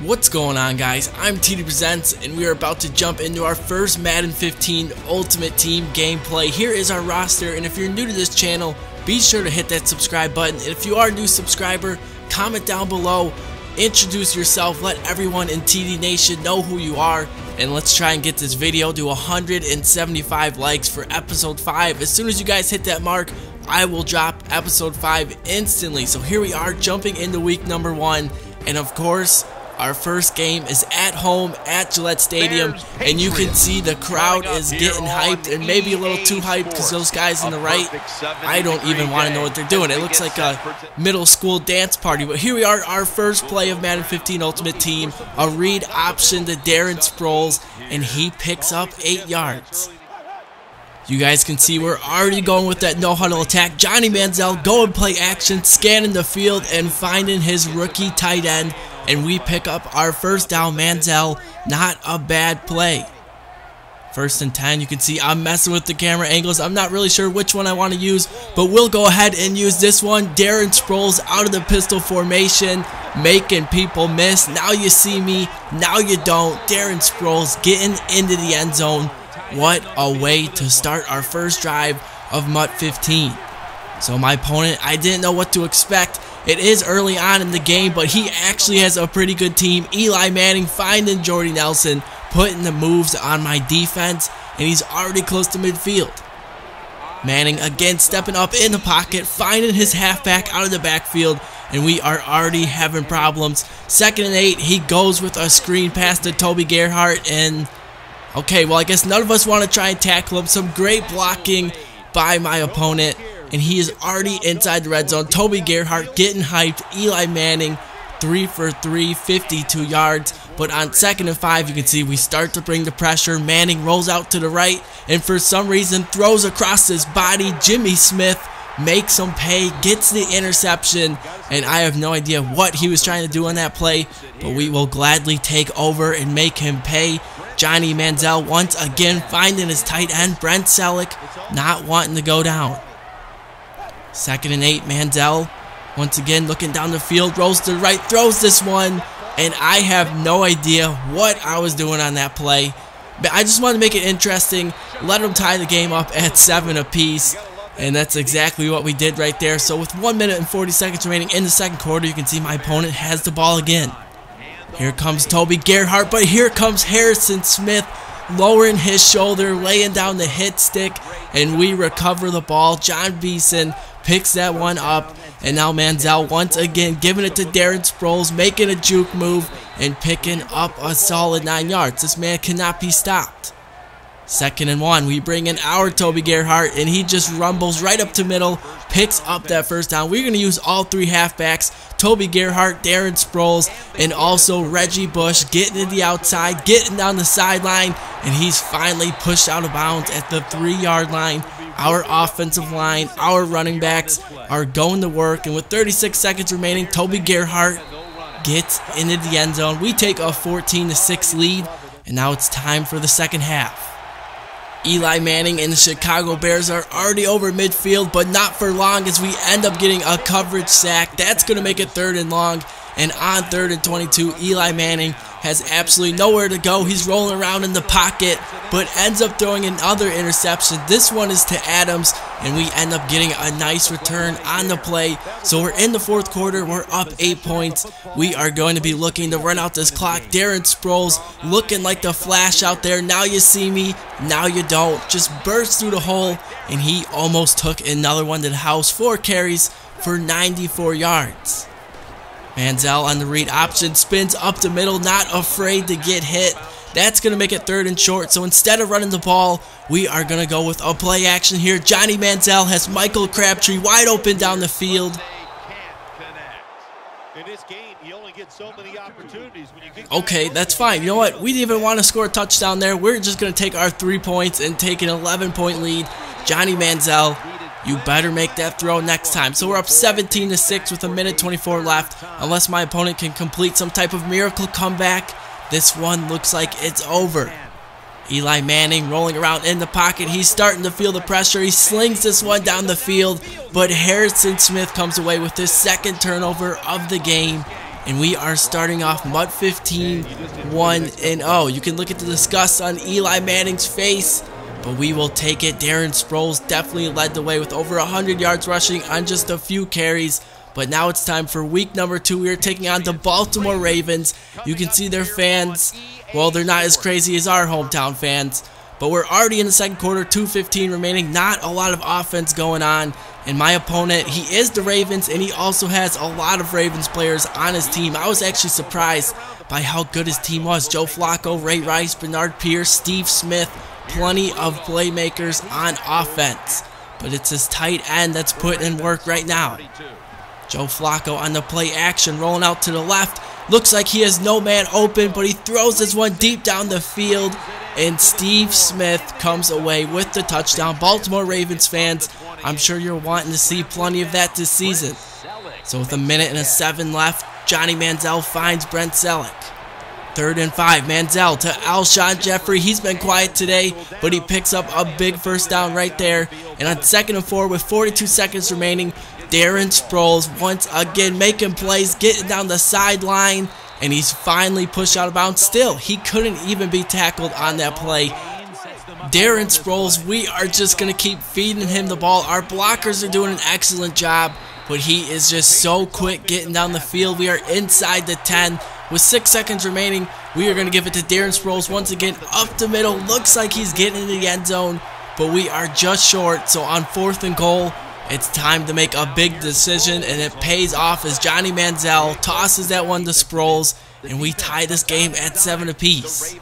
What's going on, guys? I'm TD Presents, and we are about to jump into our first Madden 15 Ultimate Team gameplay. Here is our roster, and if you're new to this channel, be sure to hit that subscribe button. And if you are a new subscriber, comment down below, introduce yourself, let everyone in TD Nation know who you are, and let's try and get this video to 175 likes for episode 5. As soon as you guys hit that mark, I will drop episode 5 instantly. So here we are, jumping into week number 1, and of course, our first game is at home at Gillette Stadium, and you can see the crowd is getting hyped, and maybe a little too hyped because those guys on the right, I don't even want to know what they're doing. It looks like a middle school dance party. But here we are, our first play of Madden 15 Ultimate Team, a read option to Darren Sproles, and he picks up 8 yards. You guys can see we're already going with that no-huddle attack. Johnny Manziel going play action, scanning the field and finding his rookie tight end, and we pick up our first down. Manziel, not a bad play. 1st and 10, you can see I'm messing with the camera angles. I'm not really sure which one I want to use, but we'll go ahead and use this one. Darren Sproles out of the pistol formation, making people miss. Now you see me, now you don't. Darren Sproles getting into the end zone. What a way to start our first drive of MUT 15. So my opponent, I didn't know what to expect. It is early on in the game, but he actually has a pretty good team. Eli Manning finding Jordy Nelson, putting the moves on my defense, and he's already close to midfield. Manning again stepping up in the pocket, finding his halfback out of the backfield, and we are already having problems. 2nd and 8, he goes with a screen pass to Toby Gerhart, and okay, well, I guess none of us want to try and tackle him. Some great blocking by my opponent, and he is already inside the red zone. Toby Gerhart getting hyped. Eli Manning, 3 for 3, 52 yards. But on 2nd and 5, you can see we start to bring the pressure. Manning rolls out to the right, and for some reason throws across his body. Jimmy Smith makes him pay, gets the interception, and I have no idea what he was trying to do on that play, but we will gladly take over and make him pay. Johnny Manziel once again finding his tight end, Brent Selleck, not wanting to go down. 2nd and 8, Manziel once again looking down the field, rolls to the right, throws this one, and I have no idea what I was doing on that play. But I just wanted to make it interesting, let them tie the game up at 7 apiece, and that's exactly what we did right there. So with 1 minute and 40 seconds remaining in the second quarter, you can see my opponent has the ball again. Here comes Toby Gerhart, but here comes Harrison Smith, lowering his shoulder, laying down the hit stick, and we recover the ball. John Beeson picks that one up, and now Manziel once again giving it to Darren Sproles, making a juke move and picking up a solid 9 yards. This man cannot be stopped. 2nd and 1, we bring in our Toby Gerhart, and he just rumbles right up to middle, picks up that first down. We're going to use all 3 halfbacks, Toby Gerhart, Darren Sproles, and also Reggie Bush getting to the outside, getting down the sideline, and he's finally pushed out of bounds at the 3-yard line. Our offensive line, our running backs are going to work, and with 36 seconds remaining, Toby Gerhart gets into the end zone. We take a 14-6 lead, and now it's time for the second half. Eli Manning and the Chicago Bears are already over midfield, but not for long as we end up getting a coverage sack. That's going to make it 3rd and long, and on 3rd and 22, Eli Manning has absolutely nowhere to go. He's rolling around in the pocket, but ends up throwing another interception. This one is to Adams, and we end up getting a nice return on the play. So we're in the 4th quarter. We're up 8 points. We are going to be looking to run out this clock. Darren Sproles looking like the Flash out there. Now you see me, now you don't. Just burst through the hole, and he almost took another one to the house. 4 carries for 94 yards. Manziel on the read option, spins up the middle, not afraid to get hit. That's going to make it 3rd and short, so instead of running the ball, we are going to go with a play action here. Johnny Manziel has Michael Crabtree wide open down the field. Okay, that's fine. You know what? We didn't even want to score a touchdown there. We're just going to take our 3 points and take an 11-point lead. Johnny Manziel, you better make that throw next time. So we're up 17-6 with 1:24 left. Unless my opponent can complete some type of miracle comeback, this one looks like it's over. Eli Manning rolling around in the pocket. He's starting to feel the pressure. He slings this one down the field, but Harrison Smith comes away with his 2nd turnover of the game, And we are starting off MUT 15 1-0. You can look at the disgust on Eli Manning's face, but we will take it. Darren Sproles definitely led the way with over 100 yards rushing on just a few carries. But now it's time for week number 2. We are taking on the Baltimore Ravens. You can see their fans, well, they're not as crazy as our hometown fans. But we're already in the second quarter, 2:15 remaining. Not a lot of offense going on. And my opponent, he is the Ravens, and he also has a lot of Ravens players on his team. I was actually surprised by how good his team was. Joe Flacco, Ray Rice, Bernard Pierce, Steve Smith, plenty of playmakers on offense. But it's his tight end that's putting in work right now. Joe Flacco on the play action, rolling out to the left. Looks like he has no man open, but he throws this one deep down the field. And Steve Smith comes away with the touchdown. Baltimore Ravens fans, I'm sure you're wanting to see plenty of that this season. So with 1:07 left, Johnny Manziel finds Brent Selleck. 3rd and 5, Manziel to Alshon Jeffrey. He's been quiet today, but he picks up a big first down right there. And on 2nd and 4 with 42 seconds remaining, Darren Sproles once again making plays, getting down the sideline, and he's finally pushed out of bounds. Still, he couldn't even be tackled on that play. Darren Sproles, we are just going to keep feeding him the ball. Our blockers are doing an excellent job, but he is just so quick getting down the field. We are inside the 10 with 6 seconds remaining. We are going to give it to Darren Sproles once again up the middle. Looks like he's getting into the end zone, but we are just short. So on 4th and goal, it's time to make a big decision, and it pays off as Johnny Manziel tosses that one to Sproles, and we tie this game at 7 apiece.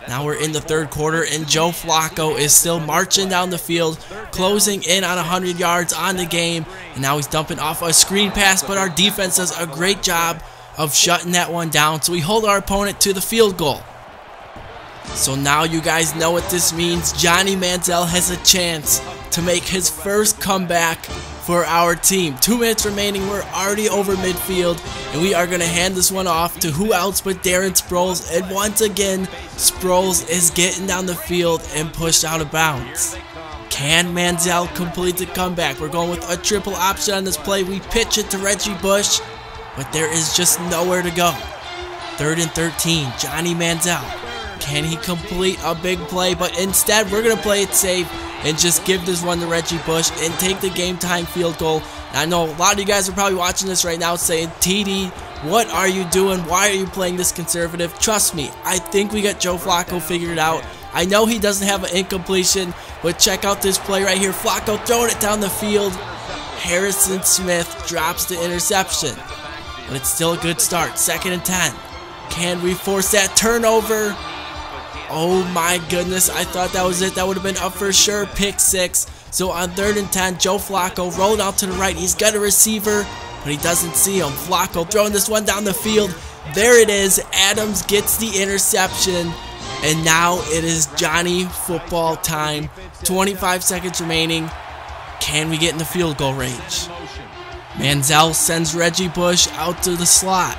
Now we're in the 3rd quarter, and Joe Flacco is still marching down the field, closing in on 100 yards on the game, and now he's dumping off a screen pass, but our defense does a great job of shutting that one down, so we hold our opponent to the field goal. So now you guys know what this means. Johnny Manziel has a chance to make his first comeback for our team. 2 minutes remaining, we're already over midfield, and we are going to hand this one off to who else but Darren Sproles. And once again, Sproles is getting down the field and pushed out of bounds. Can Manziel complete the comeback? We're going with a triple option on this play. We pitch it to Reggie Bush, but there is just nowhere to go. 3rd and 13, Johnny Manziel. Can he complete a big play? But instead, we're going to play it safe and just give this one to Reggie Bush and take the game time field goal. And I know a lot of you guys are probably watching this right now saying, TD, what are you doing? Why are you playing this conservative? Trust me, I think we got Joe Flacco figured out. I know he doesn't have an incompletion, but check out this play right here. Flacco throwing it down the field. Harrison Smith drops the interception. But it's still a good start. 2nd and 10. Can we force that turnover? Oh my goodness, I thought that was it. That would have been up for sure. Pick 6. So on 3rd and 10, Joe Flacco rolled out to the right. He's got a receiver, but he doesn't see him. Flacco throwing this one down the field. There it is. Adams gets the interception. And now it is Johnny football time. 25 seconds remaining. Can we get in the field goal range? Manziel sends Reggie Bush out to the slot.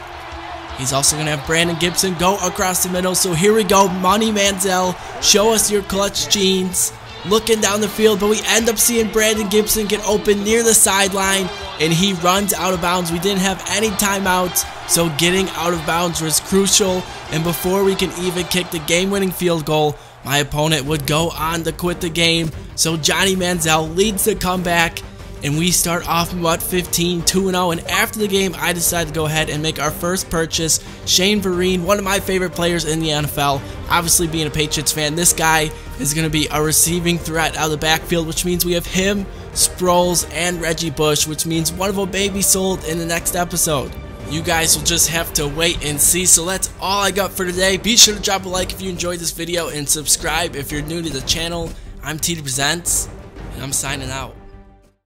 He's also going to have Brandon Gibson go across the middle. So here we go. Money Manziel, show us your clutch jeans. Looking down the field, but we end up seeing Brandon Gibson get open near the sideline, and he runs out of bounds. We didn't have any timeouts, so getting out of bounds was crucial. And before we can even kick the game-winning field goal, my opponent would go on to quit the game. So Johnny Manziel leads the comeback, and we start off MUT 15 2-0. And after the game, I decided to go ahead and make our first purchase. Shane Vereen, one of my favorite players in the NFL. Obviously, being a Patriots fan, this guy is going to be a receiving threat out of the backfield, which means we have him, Sproles, and Reggie Bush, which means one of them may be sold in the next episode. You guys will just have to wait and see. So that's all I got for today. Be sure to drop a like if you enjoyed this video and subscribe if you're new to the channel. I'm TD Presents, and I'm signing out.